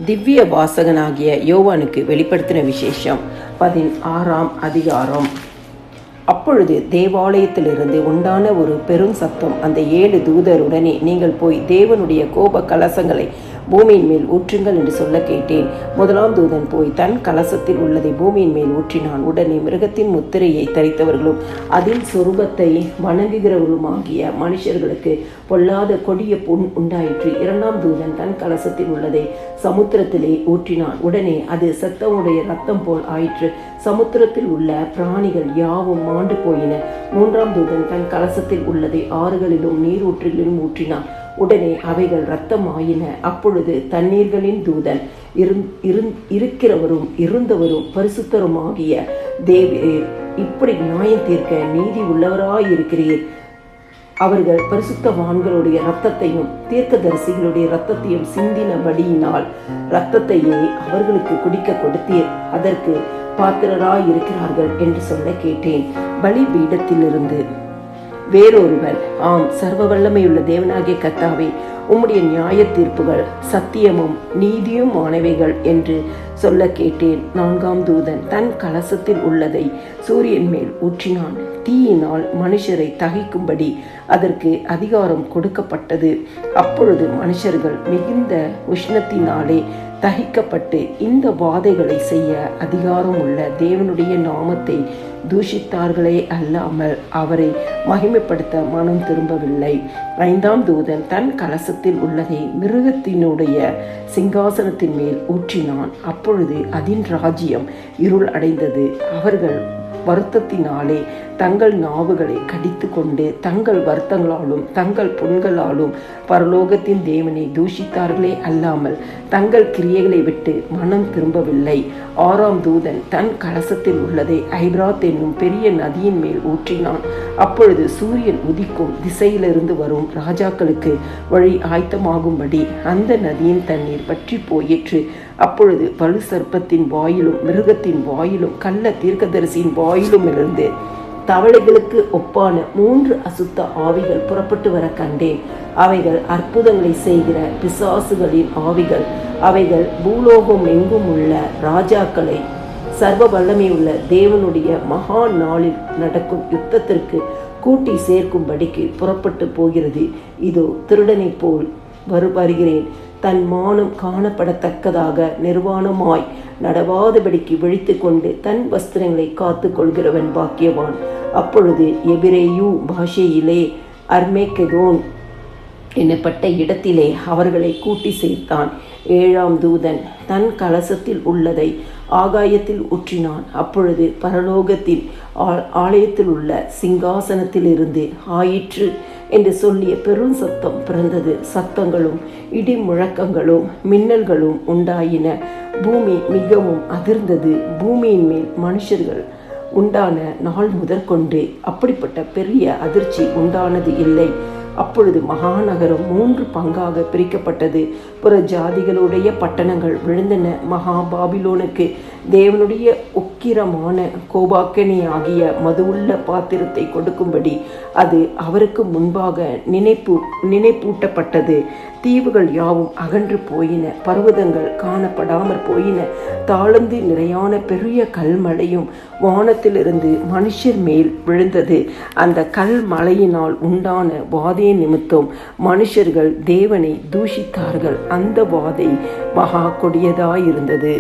திவ்ய வாசகனாகிய யோவானுக்கு வெளிப்படுத்தின விசேஷம் 16ஆம் அதிகாரம். அப்பொழுது தேவாலயத்திலிருந்து உண்டான ஒரு பெரும் சத்தம் அந்த 7 தூதருடனே, நீங்கள் போய் தேவனுடைய கோப கலசங்களை பூமியின் மேல் ஊற்றுங்கள் என்று சொல்ல கேட்டேன். முதலாம் தூதன் போய் தன் கலசத்தில் உள்ளதை பூமியின் மேல் ஊற்றினான். உடனே மிருகத்தின் முத்திரையை தரித்தவர்களும் அதில் சொரூபத்தை வணங்குகிறவர்களுமாகிய மனுஷர்களுக்கு பொல்லாத கொடிய புண் உண்டாயிற்று. இரண்டாம் தூதன் தன் கலசத்தில் உள்ளதை சமுத்திரத்திலே ஊற்றினான். உடனே அது செத்தவனுடைய ரத்தம் போல் ஆயிற்று. சமுத்திரத்தில் உள்ள பிராணிகள் யாவும் மாண்டு போயின. மூன்றாம் தூதன் தன் கலசத்தில் உள்ளதை ஆறுகளிலும் நீரூற்றுகளிலும் ஊற்றினான். உடனே அவைகள் இரத்தம் ஆயின. அப்பொழுது தண்ணீர்களின் தூதன், இருக்கிறவரும் இருந்தவரும் பரிசுத்தருமாகிய தேவரே, இப்படி நியாயம் தீர்க்க நீதி உள்ளவராயிருக்கிறீர். அவர்கள் பரிசுத்தவான்களுடைய இரத்தத்தையும் தீர்க்கதரிசிகளுடைய இரத்தத்தையும் சிந்தினபடியினால் இரத்தத்தையே அவர்களுக்கு குடிக்க கொடுத்தீர். அதற்கு பாத்திரராயிருக்கிறார்கள் என்று சொல்ல கேட்டேன். பலிபீடத்திலிருந்து வேறொருவன், ஆம், சர்வ வல்லமையுள்ள தேவனாகிய கர்த்தாவே, உம்முடைய நியாய தீர்ப்புகள் சத்தியமும் நீதியும் ஆனவைகள் என்று சொல்ல கேட்டேன். நான்காம் தூதன் தன் கலசத்தில் உள்ளதை சூரியன் மேல் ஊற்றினான். தீயினால் மனுஷரை தகிக்கும்படி அதற்கு அதிகாரம் கொடுக்கப்பட்டது. அப்பொழுது மனுஷர்கள் மிகுந்த உஷ்ணத்தினாலே தகிக்கப்பட்டு இந்த வாதைகளை செய்ய அதிகாரம் உள்ள தேவனுடைய நாமத்தை தூஷித்தார்களே அல்லாமல் அவரை மகிமைப்படுத்த மனம் திரும்பவில்லை. ஐந்தாம் தூதன் தன் கலசத்தில் உள்ளதை மிருகத்தினுடைய சிங்காசனத்தின் மேல் ஊற்றினான். அப்பொழுது அதின் ராஜ்யம் இருள் அடைந்தது. அவர்கள் வருத்தத்தினாலே தங்கள் நாவுகளை கடித்து கொண்டு தங்கள் வருத்தங்களாலும் தங்கள் புண்களாலும் பரலோகத்தின் தேவனை தூஷித்தார்களே அல்லாமல் தங்கள் கிரியைகளை விட்டு மனம் திரும்பவில்லை. ஆறாம் தூதன் தன் கலசத்தில் உள்ளதை ஐபிராத் என்னும் பெரிய நதியின் மேல் ஊற்றினான். அப்பொழுது சூரியன் உதிக்கும் திசையிலிருந்து வரும் ராஜாக்களுக்கு வழி ஆயத்தமாகும்படி அந்த நதியின் தண்ணீர் பற்றி போயிற்று. அப்பொழுது பலு சர்ப்பத்தின் வாயிலும் மிருகத்தின் வாயிலும் கள்ள தீர்க்கதரிசியின் வாயிலும் இருந்து தவளைகளுக்கு ஒப்பான 3 அசுத்த ஆவிகள் புறப்பட்டு வர கண்டேன். அவைகள் அற்புதங்களை செய்கிற பிசாசுகளின் ஆவிகள். அவைகள் பூலோகம் எங்கும் உள்ள ராஜாக்களை சர்வ வல்லமையுள்ள தேவனுடைய மகா நாளில் நடக்கும் யுத்தத்திற்கு கூட்டி சேர்க்கும்படிக்கு புறப்பட்டு போகிறது. இதோ திருடனை போல் வருகிறேன். தன் மானம் காணப்படத்தக்கதாக நிர்வாணமாய் நடவாதபடிக்கு விழித்து கொண்டு தன் வஸ்திரங்களை காத்து கொள்கிறவன் பாக்கியவான். அப்பொழுது எபிரேயு பாஷையிலே அர்மேகெதோன் என்னப்பட்ட இடத்திலே அவர்களை கூட்டி சேர்த்தான். ஏழாம் தூதன் தன் கலசத்தில் உள்ளதை ஆகாயத்தில் ஊற்றினான். அப்பொழுது பரலோகத்தின் ஆலயத்தில் உள்ள சிங்காசனத்திலிருந்து ஆயிற்று என்று சொல்லிய பெரும் சத்தம் பிறந்தது. சத்தங்களும் இடி முழக்கங்களும் மின்னல்களும் உண்டாயின. பூமி மிகவும் அதிர்ந்தது. பூமியின் மேல் மனுஷர்கள் உண்டான நாள் முதற்கொண்டு அப்படிப்பட்ட பெரிய அதிர்ச்சி உண்டானது இல்லை. அப்பொழுது மகாநகரம் 3 பங்காக பிரிக்கப்பட்டது. புற ஜாதிகளுடைய பட்டணங்கள் விழுந்தன. மகா பாபிலோனுக்கு தேவனுடைய உக்கிரமான கோபாக்கனியாகிய மதுவுள்ள பாத்திரத்தை கொடுக்கும்படி அது அவருக்கு முன்பாக நினைப்பூட்டப்பட்டது. தீவுகள் யாவும் அகன்று போயின. பர்வதங்கள் காணப்படாமற் போயின. தாழ்ந்து நிறையான பெரிய கல்மழையும் வானத்திலிருந்து மனுஷர் மேல் விழுந்தது. அந்த கல்மழையினால் உண்டான வாதை நிமித்தம் மனுஷர்கள் தேவனை தூஷித்தார்கள். அந்த வாதை மகா கொடியதாயிருந்தது.